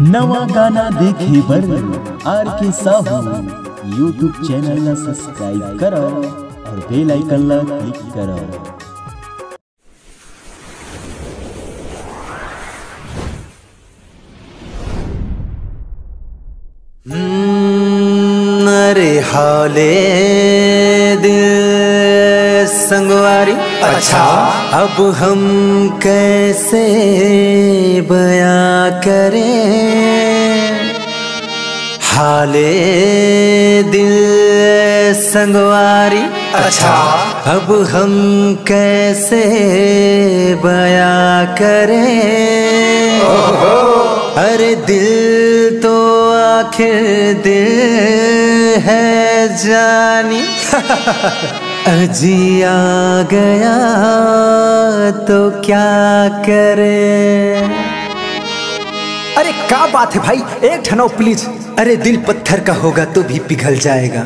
नवा गाना देखे बर आर के साहू यूट्यूब चैनल ला सब्सक्राइब करो और बेल आइकन ला क्लिक करो। अरे हाले दिल संगवारी, अच्छा अब हम कैसे बयां करें हाले दिल संगवारी, अच्छा अब हम कैसे बयां करें। अरे दिल तो आखिर दिल है जानी अजी आ गया तो क्या करे। अरे क्या बात है भाई, एक ठनो प्लीज। अरे दिल पत्थर का होगा तो भी पिघल जाएगा,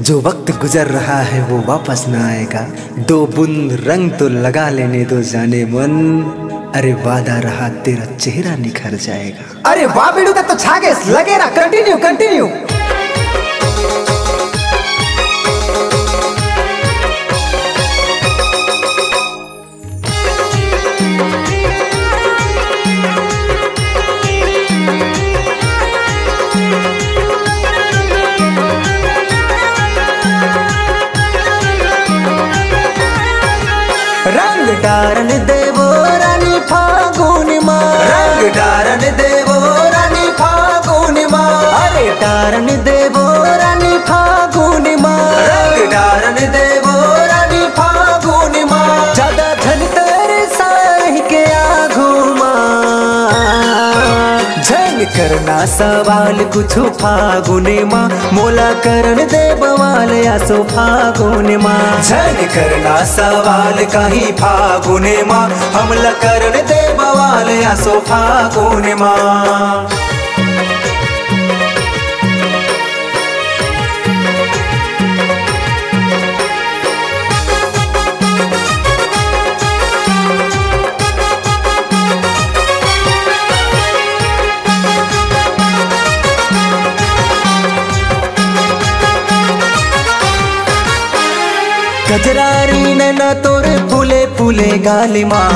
जो वक्त गुजर रहा है वो वापस ना आएगा। दो बूंद रंग तो लगा लेने दो जाने मन, अरे वादा रहा तेरा चेहरा निखर जाएगा। अरे वाह बेड़ू का तो छागे लगे ना, कंटिन्यू कंटिन्यू। रंग डारन देवो रानी फागुन माँ, रंग डारन देवो रानी फागुन माँ, अरे डारन देवो रानी फागुन माँ, रंग डारन देवो रानी फागुन माँ। ज्यादा धन तेरे साही के आगू माँ, झन करना सवाल कुछ फागुन माँ, मोला करन दे बवाल आसो फागुन माँ। झन करना सवाल कहीं फागुन माँ, हमला करन दे बवाल आसो फागुन माँ। गजरारी नैना तोर फूले फूले गाल माँ,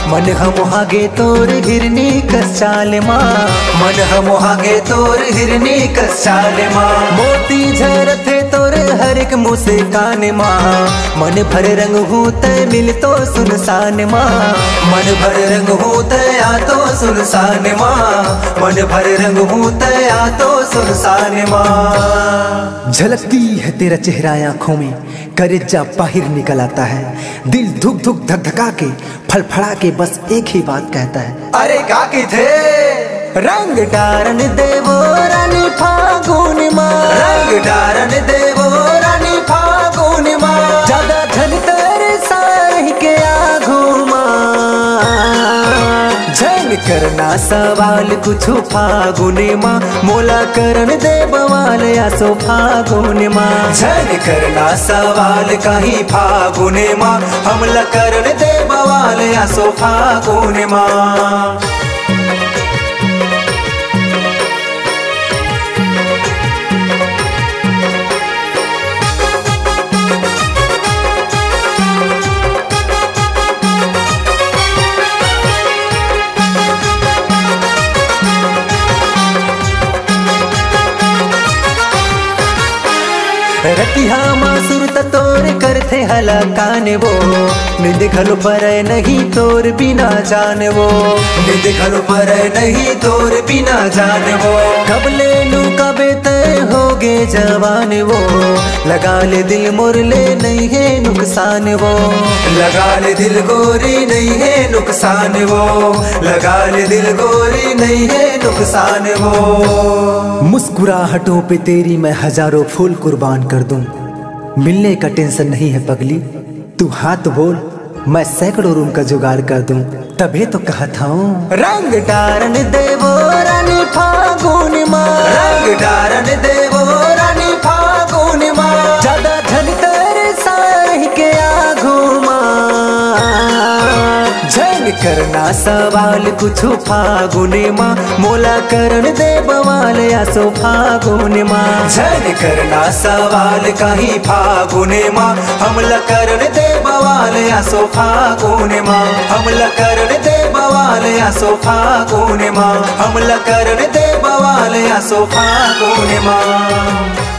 मन हम हागे तोर हिरनी कस चाल माँ, मन हम हागे तोर हिरनी कस चाल माँ। मोती झरथे तोर हर एक मुँह से कान माँ, मन भर रंग होते मिल तो सुनसान माँ, मन भर रंग होते आ तो सुनसान माँ, मन भर रंग होते आ तो सुनसान माँ। झलकती है तेरा चेहरा आँखों में, करेजा बाहर निकल आता है, दिल धुक धुक धक धका के फड़फड़ा के बस एक ही बात कहता है, अरे काकी थे। रंग डारन देवो रानी फागुन माँ, रंग डारन देवो रानी फागुन माँ। ज्यादा धन तेरे साही के आगू माँ, झन करना सवाल कुछ फागुन माँ, मोला करन दे बवाल आसो फागुन माँ। झन करना सवाल कहीं फागुन माँ, हमला करन दे बवाल आसो फागुन माँ। रतिहा मासुर तोर करथे हला कान वो, निंद खलो पर नहीं तोर बिना जान वो, निंद खलो पर नहीं तोर बिना जान वो। कब ले लू कबे तय होगे जवान वो, लगा ले दिल मोर ले नहीं है नुकसान वो, लगा ले दिल गोरी नहीं है नुकसान वो, लगा ले दिल गोरी नहीं है नुकसान वो। मुस्कुराहटों पे तेरी मैं हजारों फूल कुर्बान कर दूं, मिलने का टेंशन नहीं है पगली, तू हाथ बोल मैं सैकड़ों रूम का जुगाड़ कर दूं, तभी तो कहता हूँ। रंग डारन देवो रानी फागुन माँ, रंग डारन देवो रानी फागुन माँ। ज्यादा धन तेरे साही के आगू माँ, झन करना करना सवाल कुछ फागुने माँ मोला करण दे बवाल आसो फागुने माँ झन करना सवाल कहीं फागुने माँ हमला करण दे बवाल आसो फागुने माँ हमला करण दे बवाल आसो फागुने माँ हमला करण दे बवाल आसो फागुने माँ।